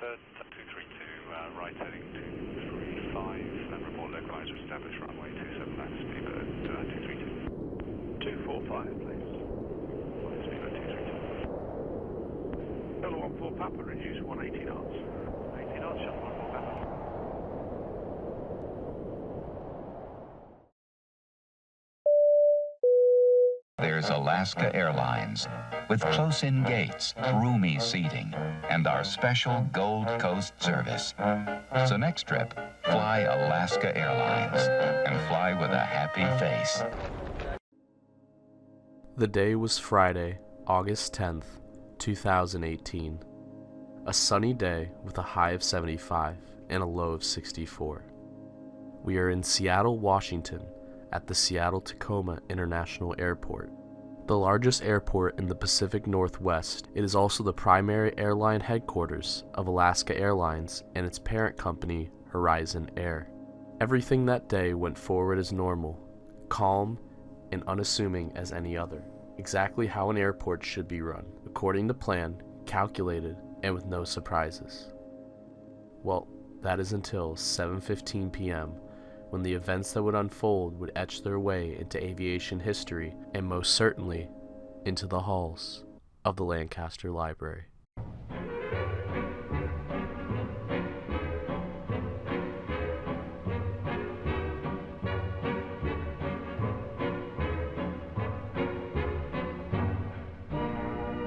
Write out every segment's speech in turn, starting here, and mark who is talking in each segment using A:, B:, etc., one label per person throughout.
A: Delta 232, right heading 235, and report localizer established runway 27 left, speedbird 232. 245, please. Speedbird 232. Shuttle 14 Papa, reduce 180 knots. 80 knots, Shuttle 14 Papa.
B: There's Alaska Airlines, with close-in gates, roomy seating, and our special Gold Coast service. So next trip, fly Alaska Airlines, and fly with a happy face.
C: The day was Friday, August 10th, 2018. A sunny day with a high of 75 and a low of 64. We are in Seattle, Washington, at the Seattle-Tacoma International Airport. The largest airport in the Pacific Northwest, it is also the primary airline headquarters of Alaska Airlines and its parent company, Horizon Air. Everything that day went forward as normal, calm and unassuming as any other. Exactly how an airport should be run, according to plan, calculated, and with no surprises. Well, that is until 7:15 p.m., when the events that would unfold would etch their way into aviation history and most certainly into the halls of the Lancaster Library.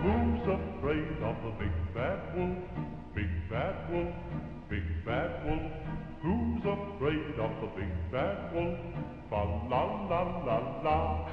D: Who's afraid of the big bad wolf? Big bad wolf, big bad wolf. Who's afraid of the big bad wolf? Fa la la la la.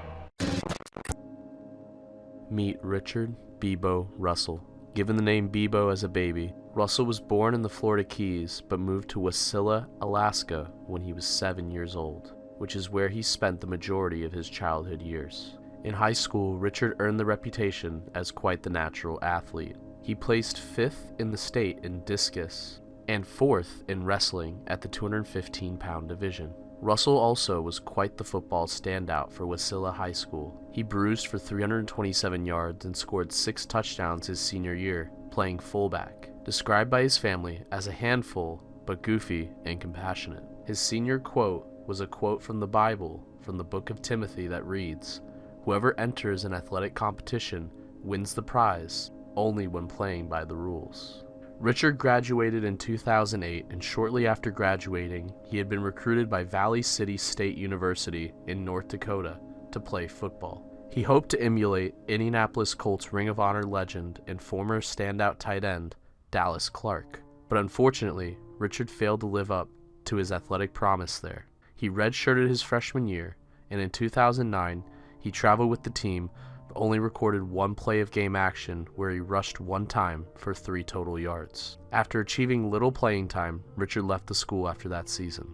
C: Meet Richard Beebo Russell. Given the name Beebo as a baby, Russell was born in the Florida Keys but moved to Wasilla, Alaska when he was 7 years old, which is where he spent the majority of his childhood years. In high school, Richard earned the reputation as quite the natural athlete. He placed 5th in the state in discus and 4th in wrestling at the 215-pound division. Russell also was quite the football standout for Wasilla High School. He bruised for 327 yards and scored 6 touchdowns his senior year, playing fullback. Described by his family as a handful, but goofy and compassionate. His senior quote was a quote from the Bible, from the book of Timothy, that reads, "Whoever enters an athletic competition wins the prize only when playing by the rules." Richard graduated in 2008, and shortly after graduating, he had been recruited by Valley City State University in North Dakota to play football. He hoped to emulate Indianapolis Colts Ring of Honor legend and former standout tight end, Dallas Clark. But unfortunately, Richard failed to live up to his athletic promise there. He redshirted his freshman year, and in 2009, he traveled with the team, but only recorded 1 play of game action where he rushed 1 time for 3 total yards. After achieving little playing time, Richard left the school after that season.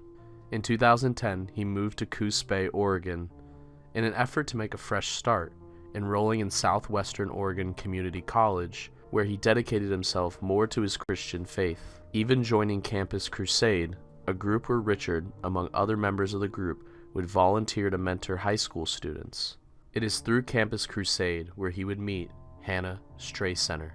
C: In 2010, he moved to Coos Bay, Oregon, in an effort to make a fresh start, enrolling in Southwestern Oregon Community College, where he dedicated himself more to his Christian faith, even joining Campus Crusade, a group where Richard, among other members of the group, would volunteer to mentor high school students. It is through Campus Crusade where he would meet Hannah Straycenter,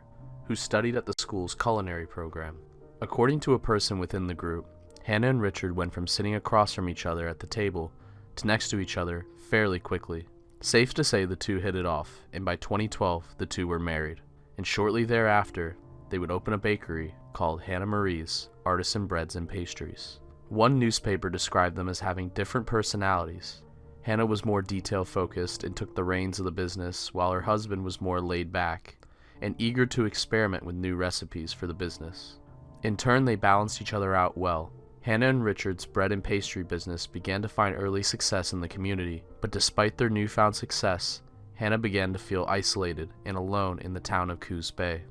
C: who studied at the school's culinary program. According to a person within the group, Hannah and Richard went from sitting across from each other at the table to next to each other fairly quickly. Safe to say the two hit it off, and by 2012 the two were married, and shortly thereafter they would open a bakery called Hannah Marie's Artisan Breads and Pastries. One newspaper described them as having different personalities. Hannah was more detail-focused and took the reins of the business, while her husband was more laid-back and eager to experiment with new recipes for the business. In turn, they balanced each other out well. Hannah and Richard's bread and pastry business began to find early success in the community, but despite their newfound success, Hannah began to feel isolated and alone in the town of Coos Bay,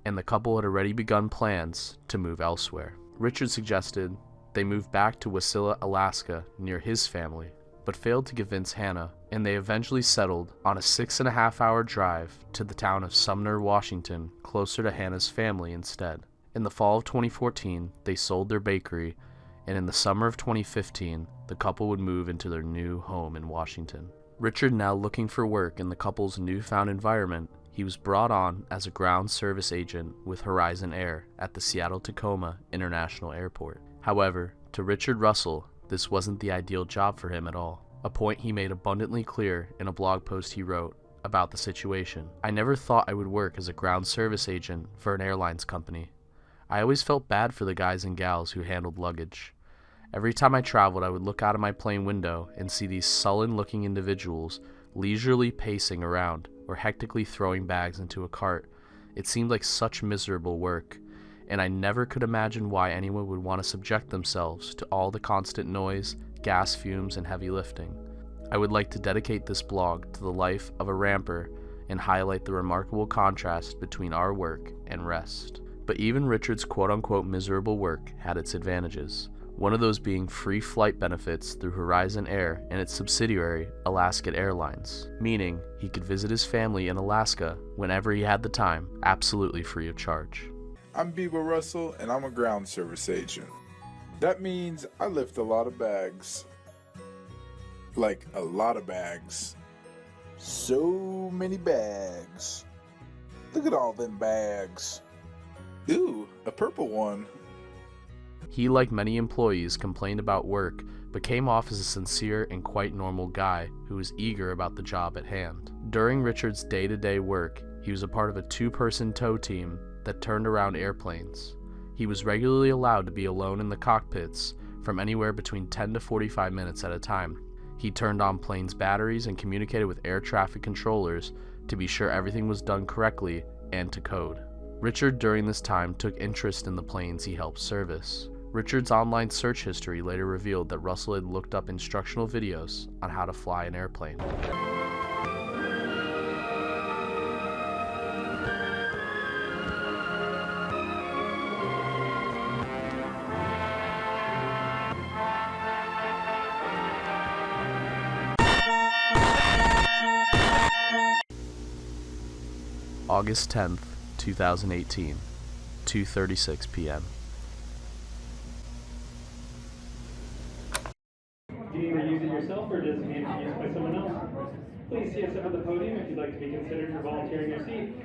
C: and the couple had already begun plans to move elsewhere. Richard suggested they move back to Wasilla, Alaska, near his family, but failed to convince Hannah, and they eventually settled on a 6.5-hour drive to the town of Sumner, Washington, closer to Hannah's family instead. In the fall of 2014, they sold their bakery, and in the summer of 2015, the couple would move into their new home in Washington. Richard, now looking for work in the couple's newfound environment, He was brought on as a ground service agent with Horizon Air at the Seattle-Tacoma International Airport. However, to Richard Russell, this wasn't the ideal job for him at all, a point he made abundantly clear in a blog post he wrote about the situation. "I never thought I would work as a ground service agent for an airlines company. I always felt bad for the guys and gals who handled luggage. Every time I traveled, I would look out of my plane window and see these sullen-looking individuals leisurely pacing around or hectically throwing bags into a cart. It seemed like such miserable work, and I never could imagine why anyone would want to subject themselves to all the constant noise, gas fumes, and heavy lifting. I would like to dedicate this blog to the life of a ramper and highlight the remarkable contrast between our work and rest." But even Richard's quote-unquote miserable work had its advantages, one of those being free flight benefits through Horizon Air and its subsidiary, Alaska Airlines, meaning he could visit his family in Alaska whenever he had the time, absolutely free of charge.
E: I'm Beebo Russell, and I'm a ground service agent. That means I lift a lot of bags. Like a lot of bags. So many bags. Look at all them bags. Ooh, a purple one.
C: He, like many employees, complained about work, but came off as a sincere and quite normal guy who was eager about the job at hand. During Richard's day-to-day work, he was a part of a two-person tow team that turned around airplanes. He was regularly allowed to be alone in the cockpits from anywhere between 10 to 45 minutes at a time. He turned on planes' batteries and communicated with air traffic controllers to be sure everything was done correctly and to code. Richard during this time took interest in the planes he helped service. Richard's online search history later revealed that Russell had looked up instructional videos on how to fly an airplane. August 10th, 2018, 2:36 p.m.
F: Do you either use it yourself or does it need to be used by someone else? Please see us up at the podium if you'd like to be considered for volunteering your seat.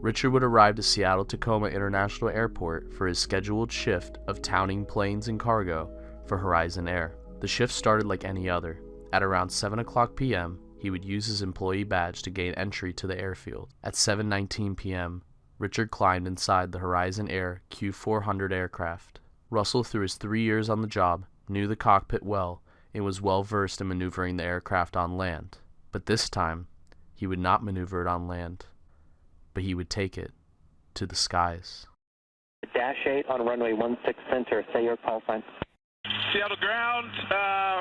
C: Richard would arrive to Seattle-Tacoma International Airport for his scheduled shift of towing planes and cargo for Horizon Air. The shift started like any other. At around 7 o'clock p.m., he would use his employee badge to gain entry to the airfield. At 7:19 p.m., Richard climbed inside the Horizon Air Q400 aircraft. Russell, through his 3 years on the job, knew the cockpit well and was well versed in maneuvering the aircraft on land. But this time, he would not maneuver it on land, but he would take it to the skies.
G: -8 on runway 16 center, say your call sign.
H: Seattle ground,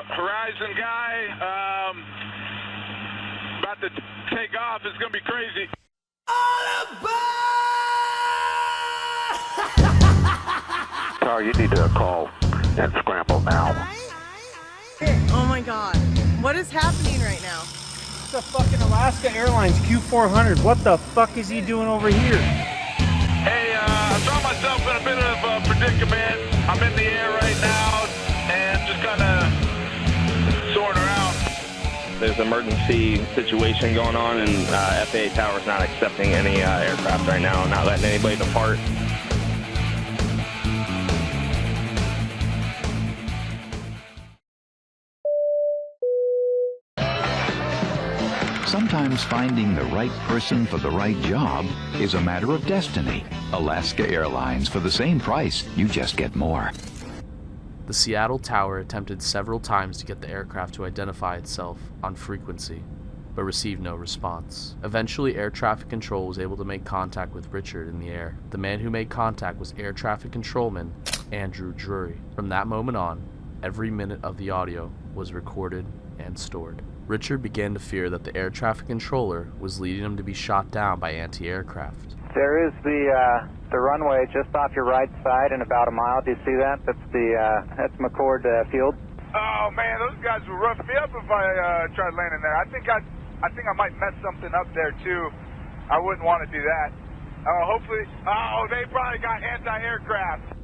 H: Horizon guy, about to take off. It's gonna be crazy.
G: Sorry, you need to call and scramble now.
I: Oh my god, what is happening right now?
J: It's a fucking Alaska Airlines Q400. What the fuck is he doing over here?
H: Hey, I found myself in a bit of a predicament. I'm in the air right now and just kind of soaring around.
K: There's an emergency situation going on, and FAA Tower's not accepting any aircraft right now, not letting anybody depart.
B: Sometimes finding the right person for the right job is a matter of destiny. Alaska Airlines, for the same price, you just get more.
C: The Seattle Tower attempted several times to get the aircraft to identify itself on frequency, but received no response. Eventually, air traffic control was able to make contact with Richard in the air. The man who made contact was air traffic controlman Andrew Drury. From that moment on, every minute of the audio was recorded and stored. Richard began to fear that the air traffic controller was leading him to be shot down by anti-aircraft.
G: There is the runway just off your right side in about a mile. Do you see that? That's McCord Field.
H: Oh man, those guys will rough me up if I tried landing there. I think I might mess something up there too. I wouldn't want to do that. Hopefully, they probably got anti-aircraft.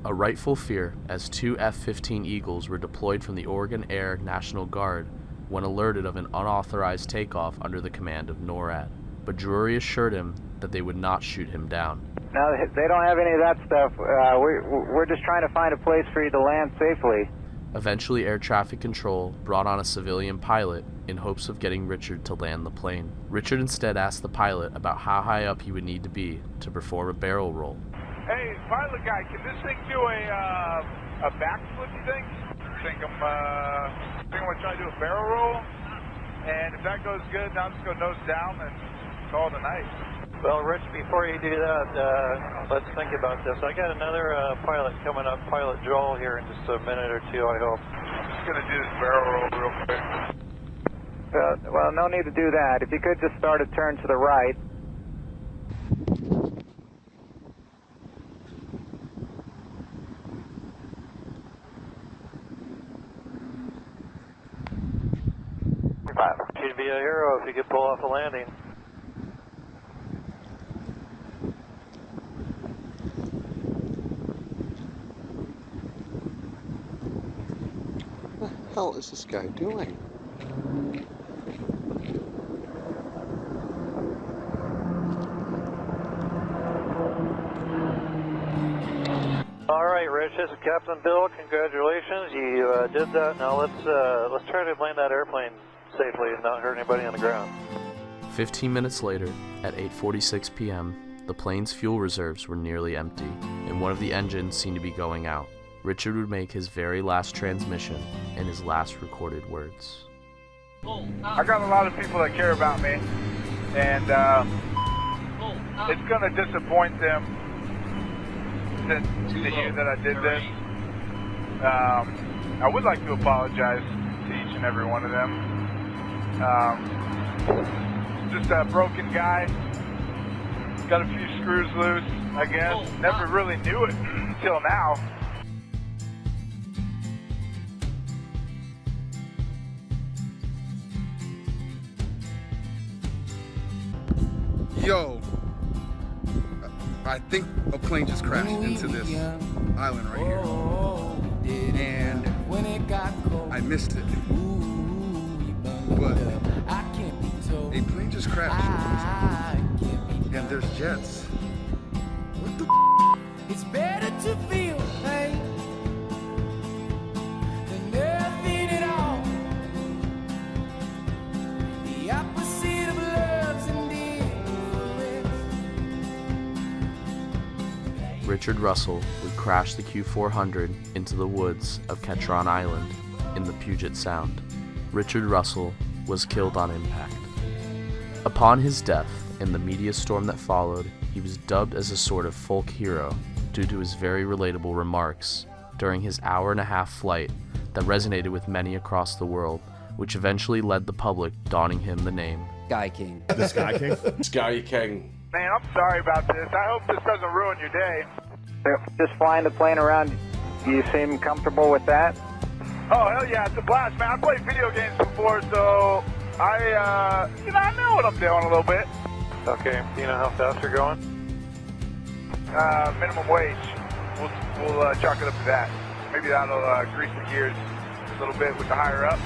C: A rightful fear, as two F-15 Eagles were deployed from the Oregon Air National Guard when alerted of an unauthorized takeoff under the command of NORAD. but Drury assured him that they would not shoot him down.
G: No, they don't have any of that stuff. We're just trying to find a place for you to land safely.
C: Eventually, air traffic control brought on a civilian pilot in hopes of getting Richard to land the plane. Richard instead asked the pilot about how high up he would need to be to perform a barrel roll.
H: Hey, pilot guy, can this thing do a backflip, you think? I think I'm going to try to do a barrel roll. And if that goes good, now I'm just going to nose down and call it a night.
L: Well, Rich, before you do that, let's think about this. I got another pilot coming up, Pilot Joel, here in just a minute or two, I hope.
H: I'm just going to do this barrel roll real quick.
G: Well, no need to do that. If you could just start a turn to the right.
L: You'd be a hero if you could pull off a landing.
M: What the hell is this guy doing?
L: All right, Rich, this is Captain Bill. Congratulations, you did that. Now let's try to land that airplane safely and not hurt anybody on the ground.
C: 15 minutes later, at 8:46 p.m., the plane's fuel reserves were nearly empty, and one of the engines seemed to be going out. Richard would make his very last transmission in his last recorded words.
H: I got a lot of people that care about me, and it's going to disappoint them to you that I did this. I would like to apologize to each and every one of them. Just a broken guy, got a few screws loose, I guess. Never really knew it until now.
N: Yo, I think a plane just crashed into this island right here, and I missed it, but a plane just crashed, and there's jets. What the
O: It's better to feel pain than nothing at all. The opposite of love's indifference.
C: Richard Russell would crash the Q400 into the woods of Ketron Island in the Puget Sound. Richard Russell was killed on impact. Upon his death, in the media storm that followed, he was dubbed as a sort of folk hero due to his very relatable remarks during his hour-and-a-half flight that resonated with many across the world, which eventually led the public donning him the name
P: Sky King.
Q: The Sky King?
M: Sky King.
H: Man, I'm sorry about this. I hope this doesn't ruin your day.
G: Just flying the plane around, you seem comfortable with that?
H: Oh, hell yeah, it's a blast, man. I played video games before, so I know what I'm doing a little bit.
L: Okay, do you know how fast you're going?
H: Minimum wage. We'll chalk it up to that. Maybe that'll grease the gears a little bit with the higher up.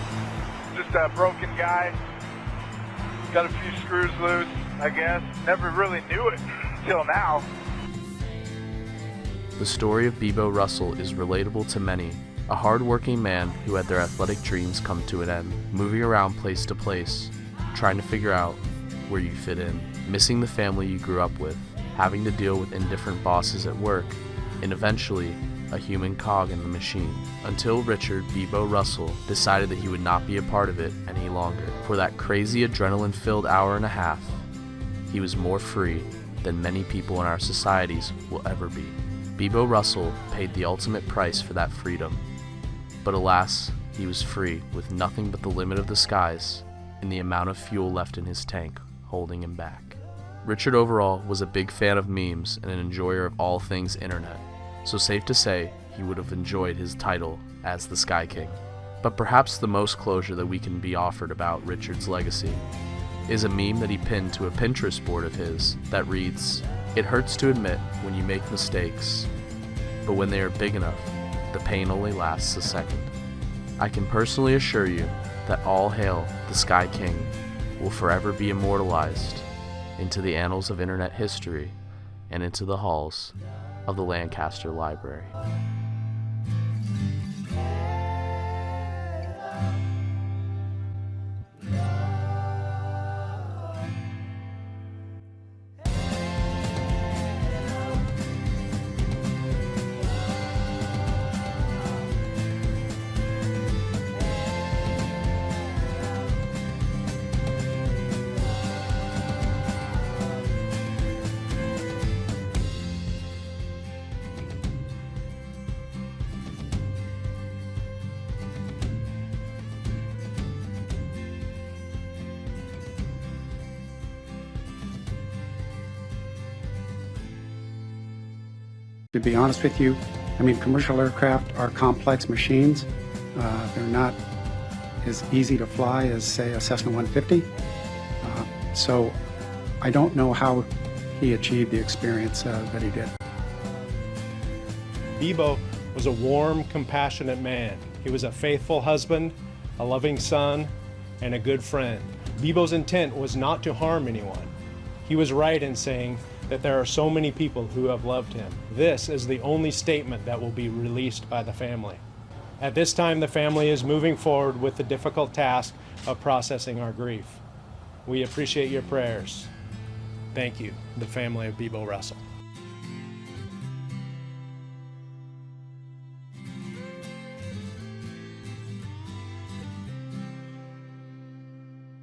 H: Just a broken guy. Got a few screws loose, I guess. Never really knew it until now.
C: The story of Beebo Russell is relatable to many. A hard-working man who had their athletic dreams come to an end, moving around place to place, trying to figure out where you fit in, missing the family you grew up with, having to deal with indifferent bosses at work, and eventually a human cog in the machine, until Richard Beebo Russell decided that he would not be a part of it any longer. For that crazy adrenaline-filled hour-and-a-half, he was more free than many people in our societies will ever be. Beebo Russell paid the ultimate price for that freedom. But alas, he was free with nothing but the limit of the skies and the amount of fuel left in his tank holding him back. Richard overall was a big fan of memes and an enjoyer of all things internet, so safe to say he would have enjoyed his title as the Sky King. But perhaps the most closure that we can be offered about Richard's legacy is a meme that he pinned to a Pinterest board of his that reads, "It hurts to admit when you make mistakes, but when they are big enough, the pain only lasts a second. I can personally assure you that all hail the Sky King will forever be immortalized into the annals of internet history and into the halls of the Lancaster Library.
P: To be honest with you, I mean, commercial aircraft are complex machines. They're not as easy to fly as, say, a Cessna 150. So I don't know how he achieved the experience that he did.
Q: Beebo was a warm, compassionate man. He was a faithful husband, a loving son, and a good friend. Beebo's intent was not to harm anyone. He was right in saying that there are so many people who have loved him. This is the only statement that will be released by the family. At this time, the family is moving forward with the difficult task of processing our grief. We appreciate your prayers. Thank you, the family of Beebo Russell.